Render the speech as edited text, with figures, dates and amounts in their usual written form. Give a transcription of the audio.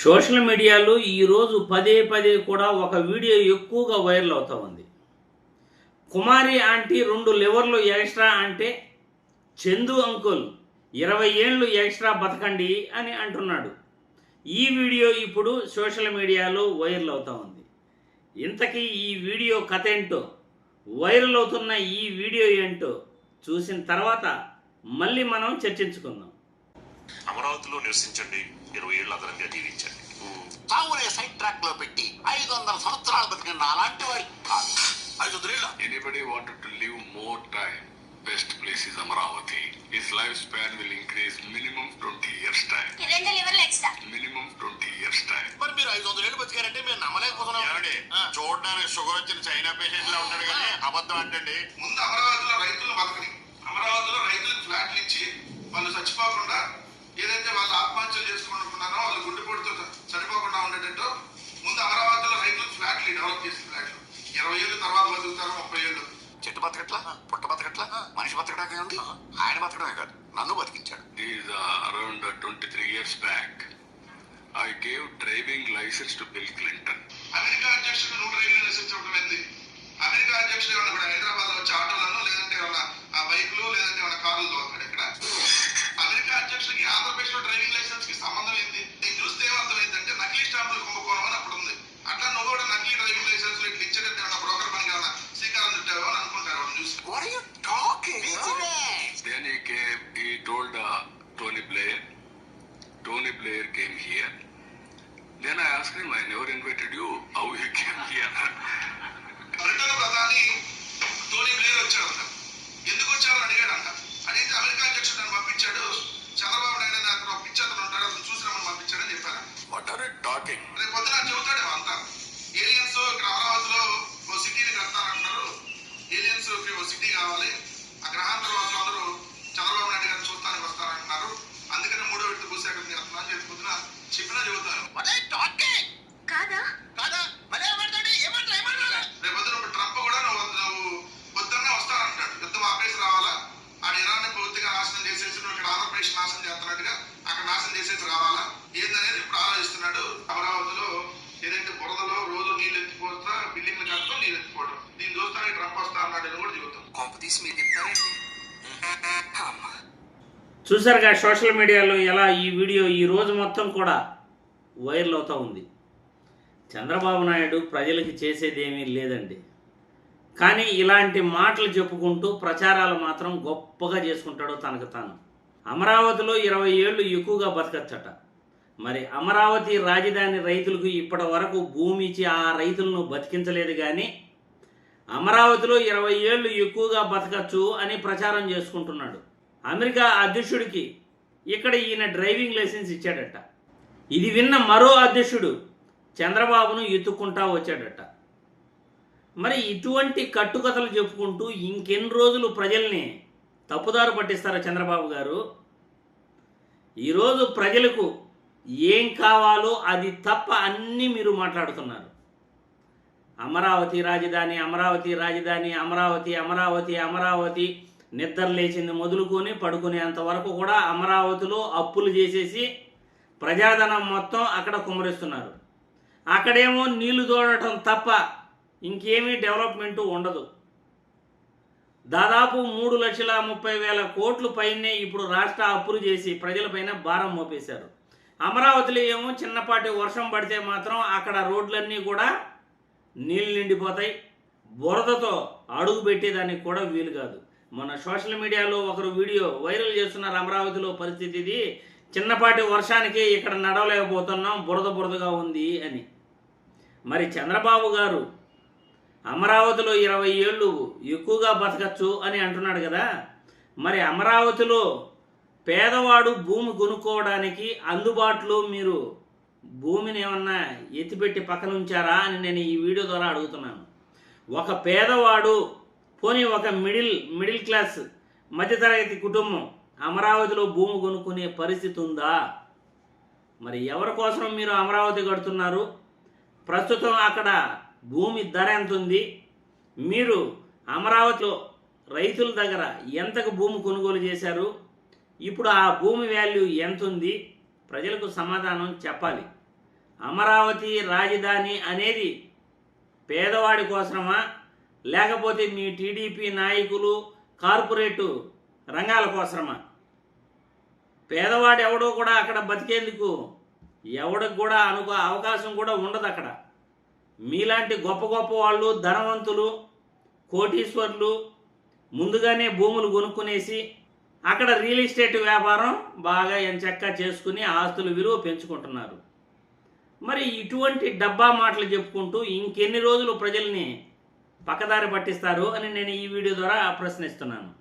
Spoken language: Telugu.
సోషల్ మీడియాలో ఈరోజు పదే పదే కూడా ఒక వీడియో ఎక్కువగా వైరల్ అవుతూ ఉంది. కుమారి ఆంటీ 2 లివర్లు ఎక్స్ట్రా అంటే చందు అంకుల్ 20 ఏళ్ళు ఎక్స్ట్రా బతకండి అని అంటున్నాడు. ఈ వీడియో ఇప్పుడు సోషల్ మీడియాలో వైరల్ అవుతూ ఉంది. ఇంతకీ ఈ వీడియో కథ ఏంటో, వైరల్ అవుతున్న ఈ వీడియో ఏంటో చూసిన తర్వాత మళ్ళీ మనం చర్చించుకుందాం. అమరావతిలో నివసించండి, 20 ఏళ్ళు అదనంగా జీవించండి. చావునే సైడ్ ట్రాక్ లో పెట్టి 500 సంవత్సరాలు బతికిన అలాంటి వాడి కాదు. 500 ఏళ్ళ. Anybody wanted to live more time? Best place is Amaravati. His lifespan will increase minimum 20 years time. 2 లివర్లు ఎక్స్ట్రా. Minimum 20 years time. మరి మీరు 500 ఏళ్ళు బతికారంటే మేము నమ్మలేకపోతున్నాం. చూడడానికి షుగర్ వచ్చిన చైనా పేషెంట్ లా ఉంటాడు కానీ అబద్ధం అంటే ముందు అమరావతిలో రైతులు బతకని, అమరావతిలో రైతులకు ఫ్లాట్లు ఇచ్చి వాళ్ళు చచ్చిపోకుండా, ఏదైతే వాళ్ళు ఆత్మహత్యలు చేసుకుంటున్నారో వాళ్ళు గుండెపోటుతో చనిపోకుండా ఉండేటట్టు ముందు అమరావతిలో రైతులకు ఫ్లాట్లు డెవలప్ చేసిన ఫ్లాట్లు 20 ఏళ్ళు తర్వాత బతుకుతారు, 30 ఏళ్ళు. చెట్టు బతకట్లా, పుట్ట బతకట్లా, మనిషి బతకడానికి ఉంది. ఆయన బతకడమే కాదు, నన్ను బతికించాడు. Is around 23 years back. I gave driving license to Bill Clinton. America అధ్యక్షుడు 100 డ్రైవింగ్ లైసెన్స్ ఇవ్వడం ఏంది? అమెరికా అధ్యక్షుడు ఏమన్నా కూడా హైదరాబాద్ లో వచ్చి ఆటోలను, లేదంటే ఏమన్నా ఆ బైకులు, లేదంటే ఏమన్నా కార్లు తోలుతాడు ఇక్కడ. అమెరికా అధ్యక్షుడికి ఆంధ్రప్రదేశ్ లో డ్రైవింగ్ లైసెన్స్ కి సంబంధం ఏంది? నీకు చూస్తే ఏమర్థం ఏంటంటే నకిలీ స్టాంపులు కుంభకోణం అని అప్పుడు ఉంది. అట్లా నువ్వు కూడా నకిలీ డ్రైవింగ్ లైసెన్స్ ఇట్లా ఇచ్చేటట్టు ఏమన్నా బ్రోకర్ పని ఏమన్నా శ్రీకారం చుట్టావో అని అనుకుంటారు వాళ్ళు చూసి. What are you talking? Then he told Tony Blair came here. Then I asked him, I never invited you. How he came here? Britain ప్రధాని టోనీ బ్లేర్ వచ్చాడంట. ఎందుకు వచ్చారని అడిగాడంట. అడిగితే అమెరికా అధ్యక్షుడు నన్ను పంపించాడు, చంద్రబాబు నాయుడు అని అతను పిచ్చి అతను ఉంటాడు, అతను చూసి రమ్మని పంపించాడని చెప్పారు. What are you talking? రేపు పొద్దున చెబుతాడేమో అంతా. ఏలియన్స్ ఇక్కడ అమరావతిలో ఓ సిటీని కడతారంటున్నారు, ఏలియన్స్ ఓ సిటీ కావాలి, ఆ గ్రహాంతర వాసులు అందరూ చంద్రబాబు నాయుడు గారిని చూడటానికి వస్తారంటున్నారు, అందుకని 3వ విడత భూసేకరణ చేస్తున్నా చెప్పి పొద్దున చెప్పినా చెబుతాను. What are you talking? కాదా? కాదా? మరే ఏమంటాడు? ఏమంటాడు? రేపు పొద్దున ఇప్పుడు ట్రంప్ కూడా నువ్వు పొద్దున్నే వస్తానంటాడు, యుద్ధం ఆపేసి రావాలా, ఆ ఇరాన్ని పూర్తిగా నాశనం చేసేసి నువ్వు ఇక్కడ ఆంధ్రప్రదేశ్ నాశనం చేస్తున్నట్టుగా అక్కడ నాశనం చేసేసి రావాలా ఏందనేది ఇప్పుడు ఆలోచిస్తున్నాడు. అమరావతిలో ఏదైతే బురదలో రోజు నీళ్ళు ఎత్తిపోతా, బిల్డింగ్లు కట్టడం, నీళ్ళు ఎత్తిపోవడం, దీన్ని చూస్తానికి ట్రంప్ వస్తా అన్నాడు అని కూడా చెబుతాం. కొంప తీసి మీరు చెప్తారండి. చూసారుగా సోషల్ మీడియాలో ఎలా ఈ వీడియో ఈ రోజు మొత్తం కూడా వైరల్ అవుతూ ఉంది. చంద్రబాబు నాయుడు ప్రజలకి చేసేదేమీ లేదండి, కానీ ఇలాంటి మాటలు చెప్పుకుంటూ ప్రచారాలు మాత్రం గొప్పగా చేసుకుంటాడు తనకు తాను. అమరావతిలో 20 ఏళ్ళు ఎక్కువగా బతకచ్చట. మరి అమరావతి రాజధాని రైతులకు ఇప్పటి వరకు భూమి ఇచ్చి ఆ రైతులను బతికించలేదు, కానీ అమరావతిలో 20 ఏళ్ళు ఎక్కువగా బతకచ్చు అని ప్రచారం చేసుకుంటున్నాడు. అమెరికా అధ్యక్షుడికి ఇక్కడ ఈయన డ్రైవింగ్ లైసెన్స్ ఇచ్చాడట. ఇది విన్న మరో అధ్యక్షుడు చంద్రబాబును ఎత్తుక్కుంటా వచ్చాడట. మరి ఇటువంటి కట్టుకథలు చెప్పుకుంటూ ఇంకెన్ని రోజులు ప్రజల్ని తప్పుదారు పట్టిస్తారో చంద్రబాబు గారు? ఈరోజు ప్రజలకు ఏం కావాలో అది తప్ప అన్నీ మీరు మాట్లాడుతున్నారు. అమరావతి రాజధాని, అమరావతి రాజధాని, అమరావతి అమరావతి అమరావతి, నిద్ర లేచింది మొదలుకొని పడుకునేంత వరకు కూడా అమరావతిలో అప్పులు చేసేసి ప్రజాధనం మొత్తం అక్కడ కుమ్మరిస్తున్నారు. అక్కడేమో నీళ్లు తోడటం తప్ప ఇంకేమీ డెవలప్మెంటు ఉండదు. దాదాపు 3,30,000 కోట్ల పైనే ఇప్పుడు రాష్ట్ర అప్పులు చేసి ప్రజలపైన భారం మోపేశారు. అమరావతిలో ఏమో చిన్నపాటి వర్షం పడితే మాత్రం అక్కడ రోడ్లన్నీ కూడా నీళ్ళు నిండిపోతాయి, బురదతో అడుగు పెట్టేదానికి కూడా వీలు కాదు. మన సోషల్ మీడియాలో ఒకరు వీడియో వైరల్ చేస్తున్నారు, అమరావతిలో పరిస్థితి ఇది, చిన్నపాటి వర్షానికి ఇక్కడ నడవలేకపోతున్నాం, బురదగా ఉంది అని. మరి చంద్రబాబు గారు అమరావతిలో 20 ఏళ్ళు ఎక్కువగా బతకచ్చు అని అంటున్నాడు కదా. మరి అమరావతిలో పేదవాడు భూమి కొనుక్కోవడానికి అందుబాటులో మీరు భూమిని ఏమన్నా ఎత్తిపెట్టి పక్కన ఉంచారా అని నేను ఈ వీడియో ద్వారా అడుగుతున్నాను. ఒక పేదవాడు, పోనీ ఒక మిడిల్ క్లాస్ మధ్యతరగతి కుటుంబం అమరావతిలో భూమి కొనుక్కునే పరిస్థితి ఉందా? మరి ఎవరి కోసం మీరు అమరావతి కడుతున్నారు? ప్రస్తుతం అక్కడ భూమి ధర ఎంత ఉంది? మీరు అమరావతిలో రైతుల దగ్గర ఎంతకు భూమి కొనుగోలు చేశారు? ఇప్పుడు ఆ భూమి వాల్యూ ఎంత ఉంది? ప్రజలకు సమాధానం చెప్పాలి. అమరావతి రాజధాని అనేది పేదవాడి కోసమా, లేకపోతే మీ టీడీపీ నాయకులు కార్పొరేటు రంగాల కోసమా? పేదవాడు ఎవడో కూడా అక్కడ బతికేందుకు ఎవడికి కూడా అవకాశం కూడా ఉండదు అక్కడ. మీలాంటి గొప్ప గొప్ప వాళ్ళు, ధనవంతులు, కోటీశ్వర్లు ముందుగానే భూములు కొనుక్కునేసి అక్కడ రియల్ ఎస్టేట్ వ్యాపారం బాగా ఎంచక్కా చేసుకుని ఆస్తుల విలువ పెంచుకుంటున్నారు. మరి ఇటువంటి డబ్బా మాటలు చెప్పుకుంటూ ఇంకెన్ని రోజులు ప్రజల్ని పక్కదారి పట్టిస్తారు అని నేను ఈ వీడియో ద్వారా ప్రశ్నిస్తున్నాను.